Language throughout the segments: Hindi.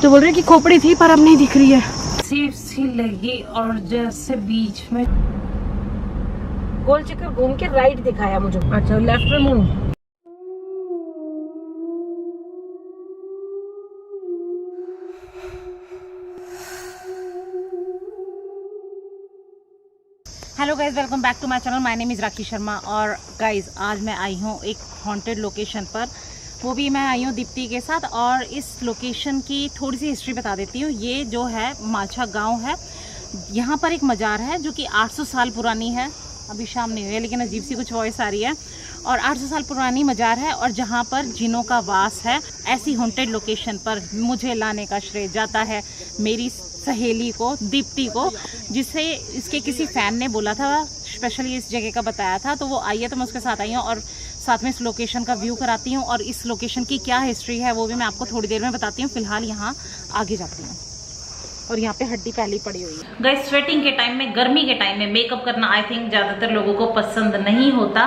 तो बोल रहे कि खोपड़ी थी पर अब नहीं दिख रही है। सेफ सी लगी और जैसे बीच में गोल चक्कर घूम के राइट दिखाया मुझे। अच्छा लेफ्ट में मुड़। Hello guys, welcome back to my channel. My name is Rakhi Sharma. और गाइज आज मैं आई हूँ एक हॉन्टेड लोकेशन पर, वो भी मैं आई हूँ दीप्ति के साथ। और इस लोकेशन की थोड़ी सी हिस्ट्री बता देती हूँ। ये जो है माछा गांव है। यहाँ पर एक मज़ार है जो कि 800 साल पुरानी है। अभी शाम नहीं हुई है लेकिन अजीब सी कुछ वॉइस आ रही है। और 800 साल पुरानी मज़ार है और जहाँ पर जिनों का वास है। ऐसी हॉन्टेड लोकेशन पर मुझे लाने का श्रेय जाता है मेरी सहेली को, दीप्ति को, जिसे इसके किसी फ़ैन ने बोला था, स्पेशली इस जगह का बताया था। तो वो आई है तो मैं उसके साथ आई हूँ और साथ में इस लोकेशन का व्यू कराती हूँ। और इस लोकेशन की क्या हिस्ट्री है वो भी मैं आपको थोड़ी देर में बताती हूँ। फिलहाल यहाँ आगे जाती हूँ। और यहाँ पे हड्डी पहली पड़ी हुई है। गाइस, स्वेटिंग के टाइम में, गर्मी के टाइम में मेकअप करना आई थिंक ज़्यादातर लोगों को पसंद नहीं होता,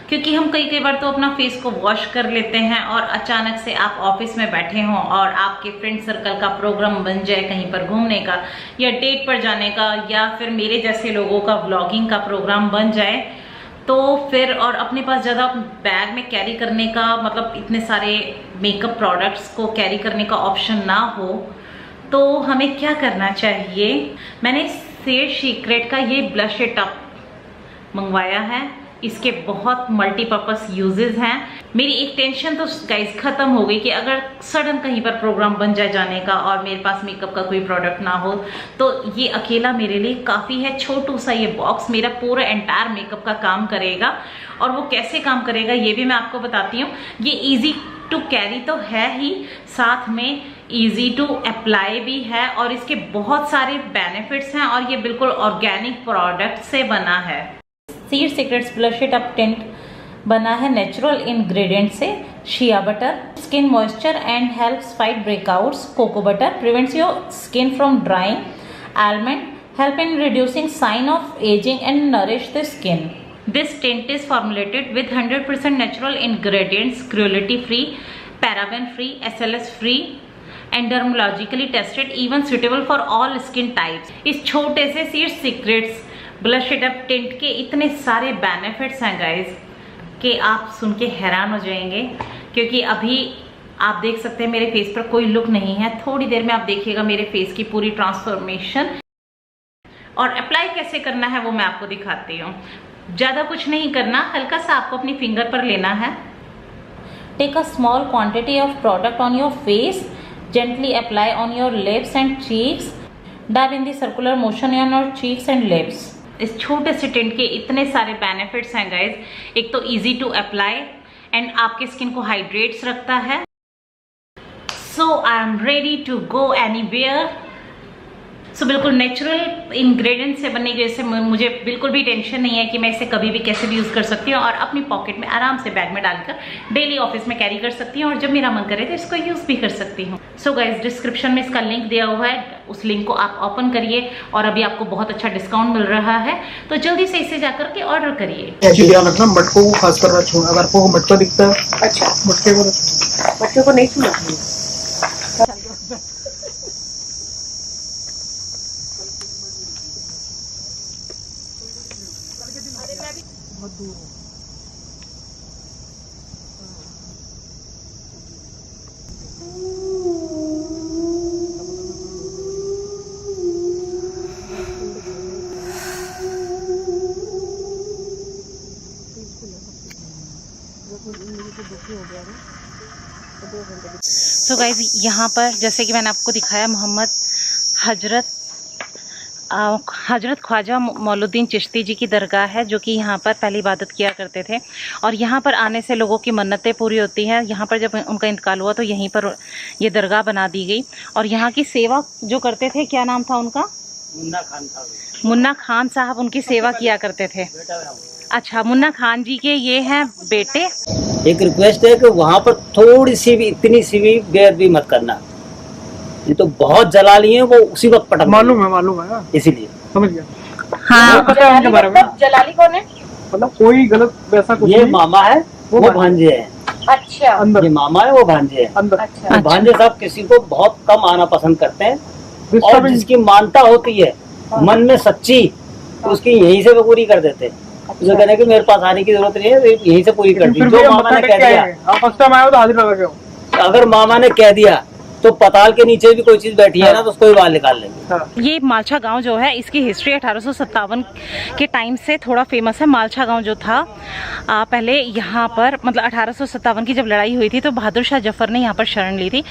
क्योंकि हम कई बार तो अपना फेस को वॉश कर लेते हैं और अचानक से आप ऑफिस में बैठे हों और आपके फ्रेंड सर्कल का प्रोग्राम बन जाए कहीं पर घूमने का या डेट पर जाने का, या फिर मेरे जैसे लोगों का व्लॉगिंग का प्रोग्राम बन जाए, तो फिर और अपने पास ज़्यादा बैग में कैरी करने का, मतलब इतने सारे मेकअप प्रोडक्ट्स को कैरी करने का ऑप्शन ना हो, तो हमें क्या करना चाहिए। मैंने सेड सीक्रेट का ये ब्लश टप मंगवाया है। इसके बहुत मल्टीपर्पस यूजेस हैं। मेरी एक टेंशन तो गाइस खत्म हो गई कि अगर सडन कहीं पर प्रोग्राम बन जाए जाने का और मेरे पास मेकअप का कोई प्रोडक्ट ना हो, तो ये अकेला मेरे लिए काफ़ी है। छोटू सा ये बॉक्स मेरा पूरा एंटायर मेकअप का काम करेगा। और वो कैसे काम करेगा ये भी मैं आपको बताती हूँ। ये ईजी टू कैरी तो है ही, साथ में ईजी टू अप्लाई भी है और इसके बहुत सारे बेनिफिट्स हैं। और ये बिल्कुल ऑर्गेनिक प्रोडक्ट से बना है। Seed secrets blush it up tint बना है नेचुरल इंग्रेडिएंट से। Shea butter, skin moisture and helps fight breakouts. Cocoa butter prevents your skin from drying. Almond help in reducing sign of aging and nourish the skin. This tint is formulated with 100% natural ingredients, cruelty free, paraben free, SLS free and dermatologically tested, even suitable for all skin types. इस छोटे से seed secrets blush it up tint के इतने सारे बेनिफिट्स हैं गाइज कि आप सुन के हैरान हो जाएंगे। क्योंकि अभी आप देख सकते हैं मेरे फेस पर कोई लुक नहीं है। थोड़ी देर में आप देखिएगा मेरे फेस की पूरी ट्रांसफॉर्मेशन। और अप्लाई कैसे करना है वो मैं आपको दिखाती हूँ। ज़्यादा कुछ नहीं करना, हल्का सा आपको अपनी फिंगर पर लेना है। Take a small quantity of product on your face, gently apply on your lips and cheeks, dab in the circular motion on your cheeks and lips. इस छोटे से टिंट के इतने सारे बेनिफिट्स हैं गाइज। एक तो इजी टू अप्लाई एंड आपके स्किन को हाइड्रेट्स रखता है। So I am ready to go anywhere. So बिल्कुल नेचुरल इंग्रेडिएंट से बनने की वजह से मुझे बिल्कुल भी टेंशन नहीं है कि मैं इसे कभी भी कैसे भी यूज़ कर सकती हूँ और अपनी पॉकेट में आराम से बैग में डालकर डेली ऑफिस में कैरी कर सकती हूँ और जब मेरा मन करे तो इसको यूज़ भी कर सकती हूँ। सो गाइज, डिस्क्रिप्शन में इसका लिंक दिया हुआ है, उस लिंक को आप ओपन करिए और अभी आपको बहुत अच्छा डिस्काउंट मिल रहा है, तो जल्दी से इसे जाकर के ऑर्डर करिए। ध्यान रखना मटकों को खास कर छूना, अगर आपको मटका दिखता है अच्छा मटके को नहीं छूना। सो गाइज, यहाँ पर जैसे कि मैंने आपको दिखाया मोहम्मद हजरत ख्वाजा मौलुद्दीन चिश्ती जी की दरगाह है, जो कि यहाँ पर पहली इबादत किया करते थे। और यहाँ पर आने से लोगों की मन्नतें पूरी होती हैं। यहाँ पर जब उनका इंतकाल हुआ तो यहीं पर ये दरगाह बना दी गई। और यहाँ की सेवा जो करते थे, क्या नाम था उनका? मुन्ना खान साहब उनकी सेवा किया करते थे। अच्छा, मुन्ना खान जी के ये हैं बेटे। एक रिक्वेस्ट है कि वहाँ पर थोड़ी सी भी, इतनी सी भी बेअदबी मत करना। ये तो बहुत जलाली है, वो उसी वक्त पटक। मालूम है इसीलिए समझ गया। हाँ, पता है उनके बारे में। जलाली कौन है? मतलब कोई गलत वैसा कुछ ये मामा है, वो भांजे है। अच्छा अंदर ये मामा है, वो भांजे है। अंदर अच्छा तो भांजे साहब किसी को बहुत कम आना पसंद करते हैं, और डिस्टर्बिंग जिसकी मानता होती है मन में सच्ची, तो उसकी यहीं से वो पूरी कर देते हैं। जो कहते हैं कि मेरे पास आने की जरूरत नहीं है, यहीं से पूरी कर दी। फिर भी जो हम मामा मत्था ने टेक कह के दिया, आए हैं। आप फर्स्ट टाइम आए हो तो हाजिर लगा के आओ। अगर मामा ने कह दिया तो पताल के नीचे भी कोई चीज बैठी है ना, तो उसको भी बाहर निकाल लेंगे। हाँ। ये मालछा गांव जो है, इसकी हिस्ट्री 1857 के टाइम से थोड़ा फेमस है। मालछा गांव जो था पहले यहाँ पर, मतलब 1857 की जब लड़ाई हुई थी तो बहादुर शाह जफर ने यहाँ पर शरण ली थी।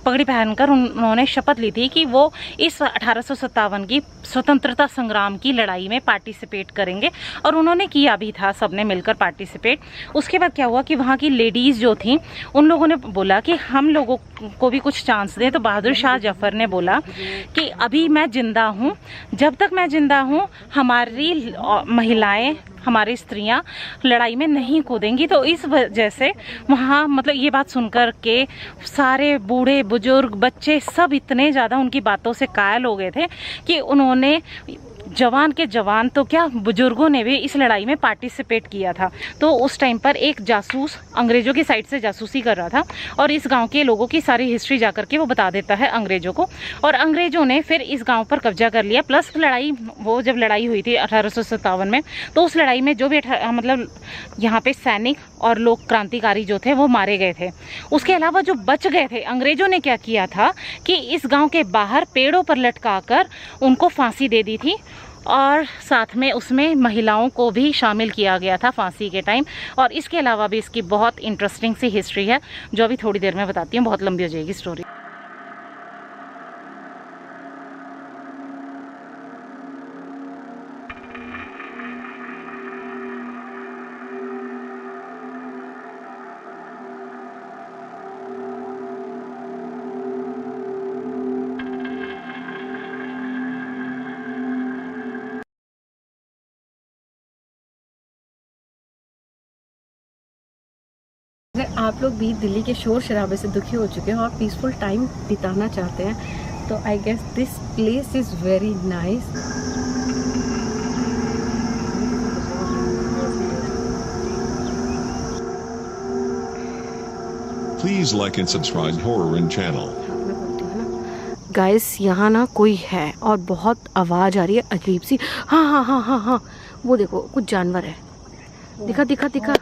पगड़ी पहनकर उन्होंने शपथ ली थी कि वो इस 1857 की स्वतंत्रता संग्राम की लड़ाई में पार्टिसिपेट करेंगे, और उन्होंने किया भी था, सबने मिलकर पार्टिसिपेट। उसके बाद क्या हुआ कि वहाँ की लेडीज़ जो थी उन लोगों ने बोला कि हम लोगों को भी कुछ चांस दें। तो बहादुर शाह जफर ने बोला कि अभी मैं जिंदा हूँ, जब तक मैं जिंदा हूँ हमारी महिलाएं, हमारी स्त्रियां लड़ाई में नहीं कूदेंगी। तो इस वजह से वहाँ, मतलब ये बात सुनकर के सारे बूढ़े बुजुर्ग बच्चे सब इतने ज़्यादा उनकी बातों से कायल हो गए थे कि उन्होंने जवान के जवान तो क्या, बुजुर्गों ने भी इस लड़ाई में पार्टिसिपेट किया था। तो उस टाइम पर एक जासूस अंग्रेजों की साइड से जासूसी कर रहा था, और इस गांव के लोगों की सारी हिस्ट्री जाकर के वो बता देता है अंग्रेजों को, और अंग्रेजों ने फिर इस गांव पर कब्जा कर लिया। प्लस लड़ाई, वो जब लड़ाई हुई थी 1857 में, तो उस लड़ाई में जो भी मतलब यहाँ पे सैनिक और लोग क्रांतिकारी जो थे वो मारे गए थे। उसके अलावा जो बच गए थे, अंग्रेजों ने क्या किया था कि इस गाँव के बाहर पेड़ों पर लटका कर उनको फांसी दे दी थी, और साथ में उसमें महिलाओं को भी शामिल किया गया था फांसी के टाइम। और इसके अलावा भी इसकी बहुत इंटरेस्टिंग सी हिस्ट्री है, जो अभी थोड़ी देर में बताती हूँ, बहुत लंबी हो जाएगी स्टोरी। अगर आप लोग भी दिल्ली के शोर शराबे से दुखी हो चुके हैं और पीसफुल टाइम बिताना चाहते हैं, तो I guess this place is very nice. Please like and subscribe Horror in channel. Guys यहाँ ना कोई है और बहुत आवाज़ आ रही है अजीब सी। हाँ हाँ हाँ हाँ हाँ, वो देखो कुछ जानवर है, दिखा दिखा दिखा।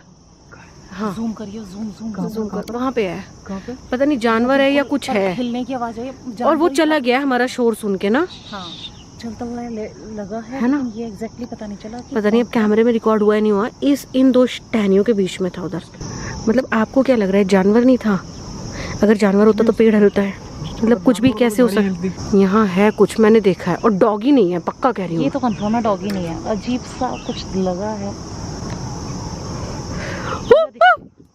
हाँ जूम करिए, जूम कर, वहाँ पे है, पता नहीं जानवर है या कुछ है, हिलने की आवाज आई, और वो चला गया हमारा शोर सुन के ना। हाँ, चलता हुआ लगा है ना? ये एग्जैक्टली पता नहीं चला कि पता नहीं अब कैमरे में रिकॉर्ड हुआ है नहीं हुआ। इन दो टहनियों के बीच में था उधर। मतलब आपको क्या लग रहा है जानवर नहीं था? अगर जानवर होता तो पेड़ हिलता है, मतलब कुछ भी कैसे हो सकता। यहाँ है कुछ, मैंने देखा है, और डॉगी नहीं है, पक्का कह रही हूँ। ये तो कंफर्म है डॉगी नहीं है, अजीब सा कुछ लगा है।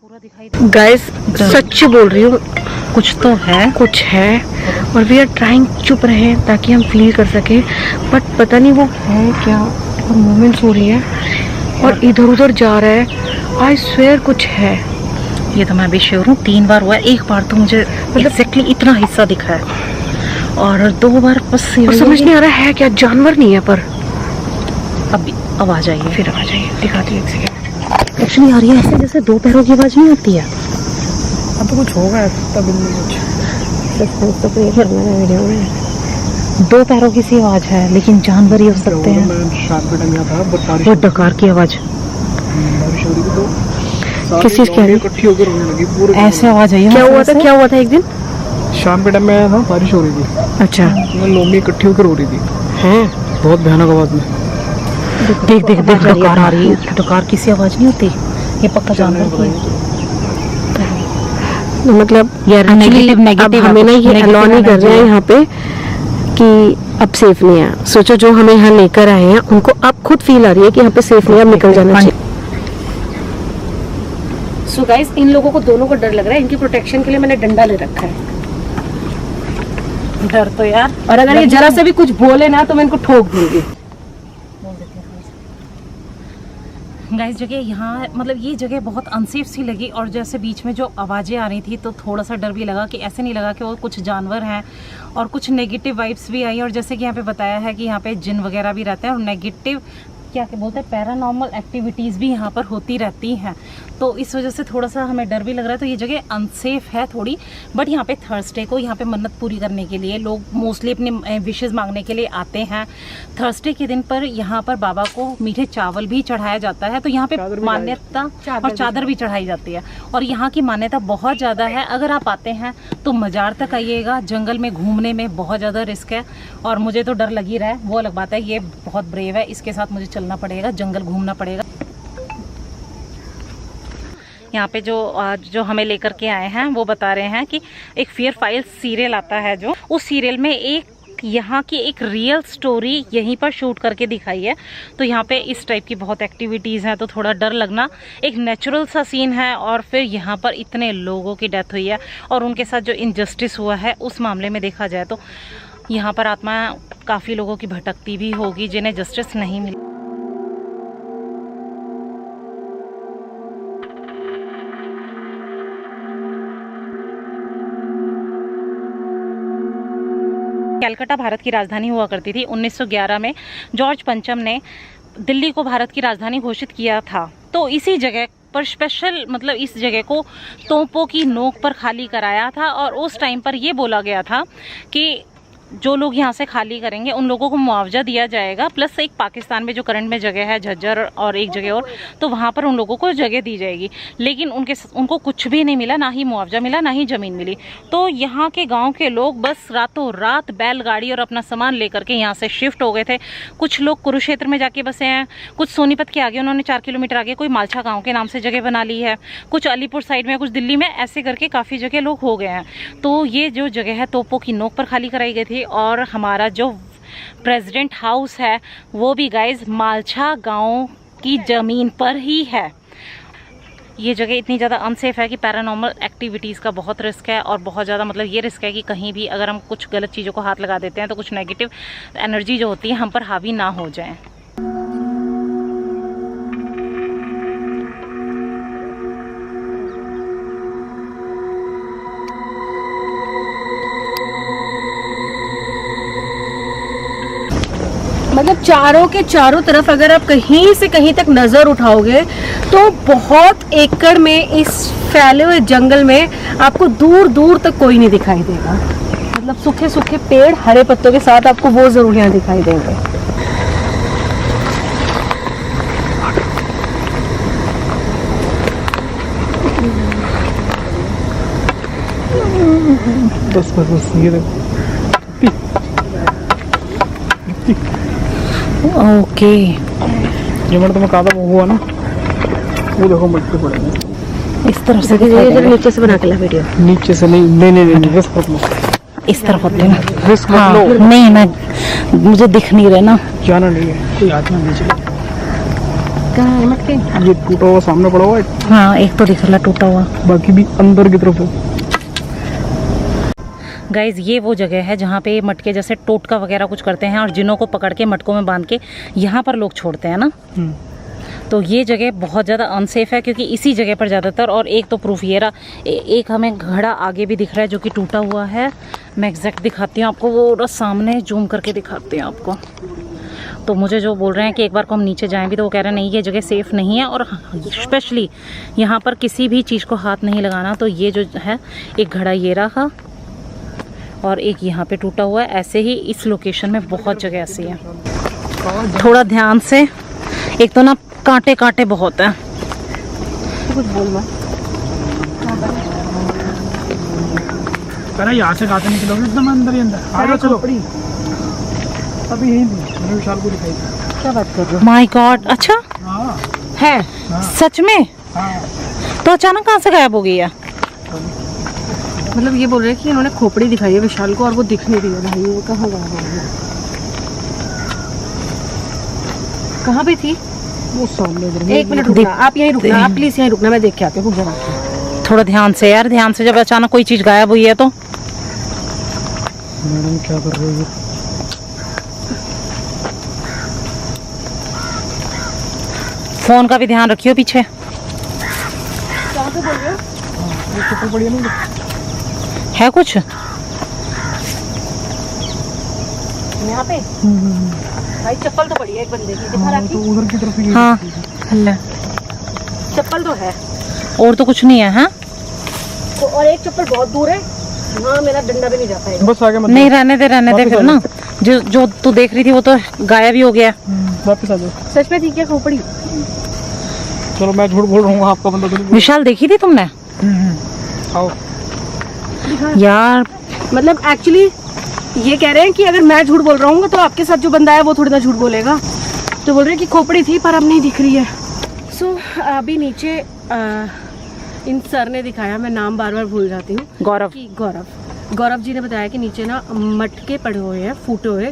पूरा दिखाई दे। गाइस सच बोल रही हूँ, कुछ तो है, कुछ है, और वी आर ट्राइंग चुप रहे ताकि हम फील कर सके, बट पता नहीं वो है क्या। और मूवमेंट्स हो रही है और इधर उधर जा रहा है। आई स्वेयर कुछ है। ये तो मैं भी श्योर हूँ, 3 बार हुआ है। एक बार तो मुझे एग्जैक्टली इतना हिस्सा दिखा है, और 2 बार बस समझ नहीं आ रहा है क्या। जानवर नहीं है पर अब आवाज आई है, फिर आवाज आई है, दिखाती हूँ एक सेकंड। एक्चुअली आ रही है ऐसे जैसे 2 पैरों की आवाज नहीं आती है। अब तो कुछ होगा तब कुछ वीडियो में 2 पैरों की सी आवाज है, लेकिन जानवर ही हो सकते हैं। मैं शाम पे टंगा था, बट बारिश वो डकार की आवाज, हो रही थी तो किस चीज की आ रही? इकट्ठी होकर रोने लगी पूरे। ऐसे आवाज आई है। क्या हुआ था, क्या हुआ था एक दिन? शाम के टाइम में आया था, बारिश हो रही थी, अच्छा, लोमी इकट्ठी होकर रो रही थी, है बहुत भयानक आवाज में। देख देख देख, डकार आ रही है। डकार की सी आवाज नहीं होती, ये पक्का जानवर की है। मतलब यार एक्चुअली अब हमें ना ये अलाउ नहीं कर रहे हैं यहाँ पे कि अब सेफ नहीं है। सोचो जो हमें यहाँ लेकर आए हैं उनको अब खुद फील आ रही है कि यहाँ पे सेफ नहीं है, अब निकल जाना चाहिए। सो गाइस, इन लोगों को दोनों को डर लग रहा है। इनकी प्रोटेक्शन के लिए मैंने डंडा ले रखा है। डर तो यार, और अगर ये जरा से भी कुछ बोले ना तो मैं इनको ठोक दूंगी। गाइस जगह यहाँ, मतलब ये जगह बहुत अनसेफ सी लगी, और जैसे बीच में जो आवाज़ें आ रही थी तो थोड़ा सा डर भी लगा कि ऐसे नहीं लगा कि वो कुछ जानवर हैं, और कुछ नेगेटिव वाइब्स भी आई। और जैसे कि यहाँ पे बताया है कि यहाँ पे जिन वगैरह भी रहते हैं, और नेगेटिव क्या बोलते हैं पैरानॉर्मल एक्टिविटीज़ भी यहाँ पर होती रहती हैं, तो इस वजह से थोड़ा सा हमें डर भी लग रहा है। तो ये जगह अनसेफ है थोड़ी, बट यहाँ पे थर्सडे को यहाँ पे मन्नत पूरी करने के लिए लोग मोस्टली अपने विशेज़ मांगने के लिए आते हैं। थर्सडे के दिन पर यहाँ पर बाबा को मीठे चावल भी चढ़ाया जाता है, तो यहाँ पे मान्यता और चादर भी चढ़ाई जाती है, और यहाँ की मान्यता बहुत ज़्यादा है। अगर आप आते हैं तो मज़ार तक आइएगा, जंगल में घूमने में बहुत ज़्यादा रिस्क है, और मुझे तो डर लग ही रहा है, वो अलग बात है। ये बहुत ब्रेव है, इसके साथ मुझे चलना पड़ेगा, जंगल घूमना पड़ेगा। यहाँ पे जो हमें लेकर के आए हैं वो बता रहे हैं कि एक फियर फाइल सीरियल आता है, जो उस सीरियल में यहाँ की एक रियल स्टोरी यहीं पर शूट करके दिखाई है। तो यहाँ पे इस टाइप की बहुत एक्टिविटीज़ हैं, तो थोड़ा डर लगना, एक नेचुरल सा सीन है। और फिर यहाँ पर इतने लोगों की डेथ हुई है, और उनके साथ जो इनजस्टिस हुआ है उस मामले में देखा जाए तो यहाँ पर आत्मा काफ़ी लोगों की भटकती भी होगी जिन्हें जस्टिस नहीं मिली। कलकत्ता भारत की राजधानी हुआ करती थी। 1911 में जॉर्ज पंचम ने दिल्ली को भारत की राजधानी घोषित किया था। तो इसी जगह पर स्पेशल मतलब इस जगह को तोपों की नोक पर खाली कराया था, और उस टाइम पर ये बोला गया था कि जो लोग यहाँ से खाली करेंगे उन लोगों को मुआवजा दिया जाएगा, प्लस एक पाकिस्तान में जो करंट में जगह है झज्जर और एक जगह और, तो वहाँ पर उन लोगों को जगह दी जाएगी। लेकिन उनको कुछ भी नहीं मिला, ना ही मुआवजा मिला, ना ही ज़मीन मिली। तो यहाँ के गांव के लोग बस रातों रात बैलगाड़ी और अपना सामान लेकर के यहाँ से शिफ्ट हो गए थे। कुछ लोग कुरुक्षेत्र में जाके बसे हैं, कुछ सोनीपत के आगे उन्होंने 4 किलोमीटर आगे कोई मालछा गाँव के नाम से जगह बना ली है, कुछ अलीपुर साइड में, कुछ दिल्ली में, ऐसे करके काफ़ी जगह लोग हो गए हैं। तो ये जो जगह है तोपों की नोक पर खाली कराई गई थी। और हमारा जो प्रेसिडेंट हाउस है वो भी गाइज मालछा गांव की ज़मीन पर ही है। ये जगह इतनी ज़्यादा अनसेफ है कि पैरानॉर्मल एक्टिविटीज़ का बहुत रिस्क है, और बहुत ज़्यादा मतलब ये रिस्क है कि कहीं भी अगर हम कुछ गलत चीज़ों को हाथ लगा देते हैं तो कुछ नेगेटिव एनर्जी जो होती है हम पर हावी ना हो जाए। मतलब चारों के चारों तरफ अगर आप कहीं से कहीं तक नज़र उठाओगे तो बहुत एकड़ में इस फैले हुए जंगल में आपको दूर दूर तक कोई नहीं दिखाई देगा। मतलब सूखे सूखे पेड़ हरे पत्तों के साथ आपको वो जरूर यहाँ दिखाई देंगे। बस ये देखो। ओके, ये मैंने तुम्हें कहा था वो हुआ ना, वो देखो मिट्टी पड़ेगा इस तरफ से नीचे से बना के ला वीडियो। नीचे से नहीं रिस्क मत लो, इस तरफ होते हैं। रिस्क मत लो। नहीं, मैं मुझे दिख नहीं रहा ना, जाना नहीं है, कोई हाथ में नीचे कहाँ है मटके? ये टूटा हुआ सामने पड़ा हुआ है। हाँ, एक तो दिख रहा टूटा हुआ, बाकी भी अंदर की तरफ है। गाइज ये वो जगह है जहाँ पे मटके जैसे टोटका वगैरह कुछ करते हैं, और जिनों को पकड़ के मटकों में बांध के यहाँ पर लोग छोड़ते हैं ना। तो ये जगह बहुत ज़्यादा अनसेफ है, क्योंकि इसी जगह पर ज़्यादातर, और एक तो प्रूफ ये रहा, एक हमें घड़ा आगे भी दिख रहा है जो कि टूटा हुआ है। मैं एग्जैक्ट दिखाती हूँ आपको, वो सामने जूम करके दिखाती हूँ आपको। तो मुझे जो बोल रहे हैं कि एक बार को हम नीचे जाएं भी, तो वो कह रहे हैं नहीं ये जगह सेफ़ नहीं है, और स्पेशली यहाँ पर किसी भी चीज़ को हाथ नहीं लगाना। तो ये जो है एक घड़ा ये रहा, और एक यहाँ पे टूटा हुआ है। ऐसे ही इस लोकेशन में बहुत जगह ऐसी है, थोड़ा ध्यान से। एक तो ना कांटे कांटे बहुत हैं। कुछ बोल मत। यहाँ से खाते निकलोगे एकदम अंदर ही अंदर। आ जाओ चलो, अभी यही मैंने विशाल को दिखाई थी। क्या बात कर रहे हो? माय गॉड, अच्छा हाँ है सच में? हाँ, तो अचानक कहाँ से गायब हो गई है? मतलब ये बोल रहे हैं कि इन्होंने खोपड़ी दिखाई है विशाल को, और वो दिख नहीं रही है। भाई वो कहाँ गया है? कहाँ पे थी? वो सामने इधर। एक मिनट रुकना, आप यहीं रुकना, आप प्लीज यहीं रुकना, मैं देख के आती हूँ जरा। थोड़ा ध्यान से यार, ध्यान से। जब अचानक कोई चीज गायब हुई है तो मैडम क्या कर रही है? फोन का भी ध्यान रखियो पीछे। कहाँ पे बोल रहे हो? बढ़िया नहीं है कुछ यहाँ पे? भाई चप्पल तो पड़ी है एक बंदे की, दिखा तो उधर की तरफ ही हाँ चप्पल तो है और तो कुछ नहीं है। हाँ तो, और एक चप्पल बहुत दूर है, हाँ मेरा डंडा भी नहीं जा पाएगा। बस आगे मत नहीं रहने दे फिर ना, जो जो तू देख रही थी वो तो गायब ही हो गया। वापस आ जाओ। सच में थी क्या खोपड़ी? चलो मैं झूठ बोल रहा हूँ, आपका बंदा तो नहीं। विशाल देखी थी तुमने? आओ यार मतलब एक्चुअली ये कह रहे हैं कि अगर मैं झूठ बोल रहा हूँ तो आपके साथ जो बंदा है वो थोड़ी ना झूठ बोलेगा। तो बोल रहे हैं कि खोपड़ी थी पर अब नहीं दिख रही है। सो अभी नीचे इन सर ने दिखाया, मैं नाम बार बार भूल जाती हूँ, गौरव कि गौरव जी ने बताया कि नीचे ना मटके पड़े हुए हैं, फूटे हुए।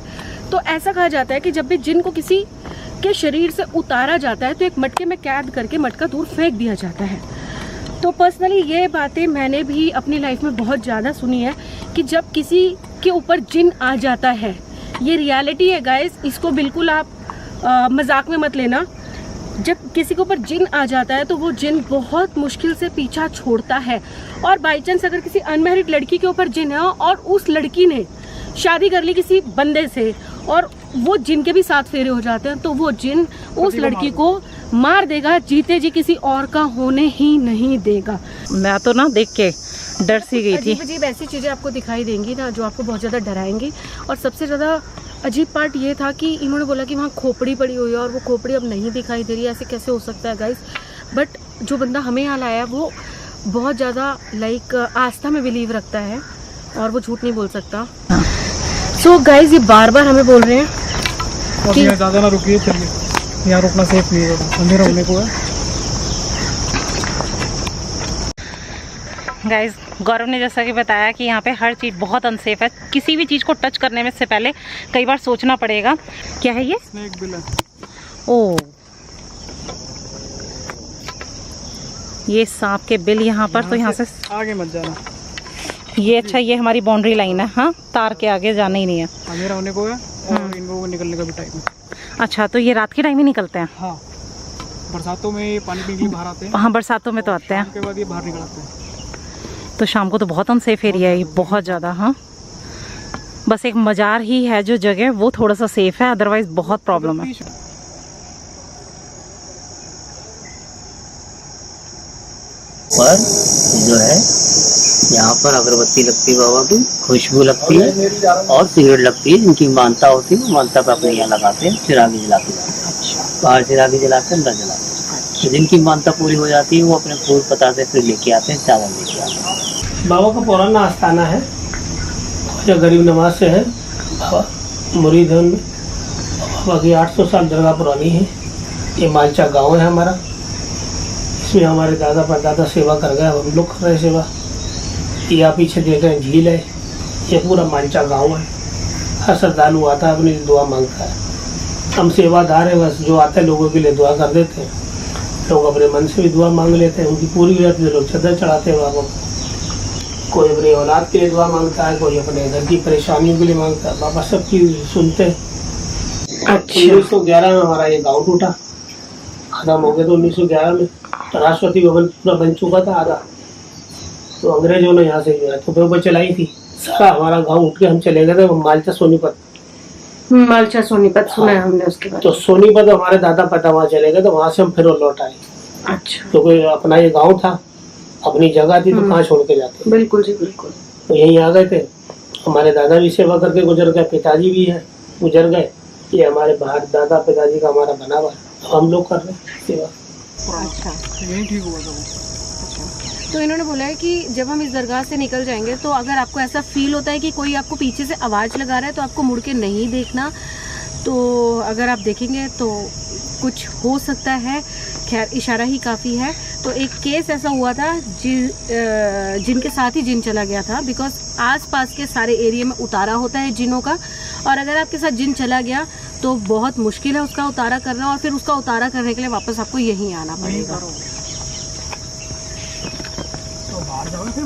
तो ऐसा कहा जाता है कि जब भी जिन को किसी के शरीर से उतारा जाता है तो एक मटके में कैद करके मटका दूर फेंक दिया जाता है। तो पर्सनली ये बातें मैंने भी अपनी लाइफ में बहुत ज़्यादा सुनी है कि जब किसी के ऊपर जिन आ जाता है, ये रियलिटी है गाइस, इसको बिल्कुल आप मजाक में मत लेना। जब किसी के ऊपर जिन आ जाता है तो वो जिन बहुत मुश्किल से पीछा छोड़ता है। और बाई चांस अगर किसी अनमैरिड लड़की के ऊपर जिन है और उस लड़की ने शादी कर ली किसी बंदे से और वो जिन के भी साथ फेरे हो जाते हैं, तो वो जिन उस लड़की को मार देगा, जीते जी किसी और का होने ही नहीं देगा। मैं तो ना देख के डर सी गई थी। अजीब अजीब ऐसी चीज़ें आपको दिखाई देंगी ना जो आपको बहुत ज़्यादा डराएंगी। और सबसे ज़्यादा अजीब पार्ट ये था कि इन्होंने बोला कि वहाँ खोपड़ी पड़ी हुई है और वो खोपड़ी अब नहीं दिखाई दे रही है। ऐसे कैसे हो सकता है गाइस? बट जो बंदा हमें यहाँ लाया वो बहुत ज़्यादा लाइक आस्था में बिलीव रखता है और वो झूठ नहीं बोल सकता। सो गाइस ये बार बार हमें बोल रहे हैं कि ज़्यादा ना रुकिए, चलिए, यहाँ रुकना सेफ नहीं है, अंधेरा होने को है। गाइज गौरव ने जैसा कि बताया कि यहाँ पे हर चीज़ बहुत अनसेफ है। किसी भी चीज़ को टच करने में से पहले कई बार सोचना पड़ेगा। क्या है ये? स्नेक बिल है। ओ, ये सांप के बिल यहाँ पर। तो यहाँ से आगे मत जाना। ये अच्छा, ये हमारी बाउंड्री लाइन है। हाँ, तार के आगे जाना ही नहीं है। अंधेरा होने को है और इन लोगों को निकलने का भी टाइम है। अच्छा, तो ये रात के टाइम ही निकलते हैं? हाँ, बरसातों में ये पानी पीने के लिए बाहर आते हैं। हाँ, बरसातों में तो आते हैं। उसके बाद ये बाहर निकल आते हैं। तो शाम को तो बहुत अनसेफ एरिया है ये, बहुत ज़्यादा। हाँ, बस एक मजार ही है जो जगह वो थोड़ा सा सेफ है, अदरवाइज बहुत प्रॉब्लम है। पर जो है यहाँ पर अगरबत्ती लगती है, बाबा की खुशबू लगती है और सिगरेट लगती है। जिनकी मानता होती है वो मानता पे अपने यहाँ लगाते हैं, चिरागी जलाते हैं। बाहर चिरागी जलाते हैं, अंदर जलाते हैं। तो जिनकी मानता पूरी हो जाती है वो अपने फूल पताते फिर लेके आते हैं, चावल लेके आते हैं। बाबा का पुराना आस्थाना है, जो गरीब नवाज से है। बाबा मुरीद है उनमें। बाबा की 800 साल दरगाह पुरानी है। ये मालचा गाँव है हमारा, इसमें हमारे दादा परदादा सेवा कर गए, हम लोग कर रहे सेवा। ये आप पीछे देख रहे हैं झील है, ये पूरा मालचा गांव है। हर श्रद्धालु आता है, अपनी दुआ मांगता है। हम सेवादार हैं, बस जो आते हैं लोगों के लिए दुआ कर देते हैं। लोग अपने मन से भी दुआ मांग लेते हैं, उनकी पूरी हो जाती है। लोग चदर चढ़ाते हैं बाबा को। कोई अपनी औलाद के लिए दुआ मांगता है, कोई अपने घर की परेशानियों के लिए मांगता है। बाबा सबकी सुनते हैं। 1911 में हमारा ये गाँव टूटा, खत्म हो गया। तो 1911 में राष्ट्रपति भवन पूरा बन चुका था आधा। तो अंग्रेजों ने यहाँ से जो है तो चलाई थी। सारा हमारा गांव उठ के हम चले गए थे मालचा सोनीपत। मालचा सोनीपत सुना है हमने उसके बाद। तो सोनीपत हमारे दादा पता वहाँ चले गए, तो वहाँ से हम फिर लौट आए। अच्छा, तो कोई अपना ये गांव था, अपनी जगह थी, तो कहाँ छोड़ के जाते। बिल्कुल जी बिल्कुल। तो यहीं आ गए थे। हमारे दादा भी सेवा करके गुजर गए, पिताजी भी है गुजर गए। ये हमारे बाहर दादा पिताजी का हमारा बना हुआ है, तो हम लोग कर रहे हैं सेवा। अच्छा, यही ठीक हुआ था वो। तो इन्होंने बोला है कि जब हम इस दरगाह से निकल जाएंगे तो अगर आपको ऐसा फील होता है कि कोई आपको पीछे से आवाज़ लगा रहा है तो आपको मुड़ के नहीं देखना। तो अगर आप देखेंगे तो कुछ हो सकता है, खैर इशारा ही काफ़ी है। तो एक केस ऐसा हुआ था जिनके साथ ही जिन चला गया था, बिकॉज आसपास के सारे एरिया में उतारा होता है जिनों का। और अगर आपके साथ जिन चला गया तो बहुत मुश्किल है उसका उतारा करना, और फिर उसका उतारा करने के लिए वापस आपको यहीं आना पड़ेगा। तो बाहर जाओ फिर।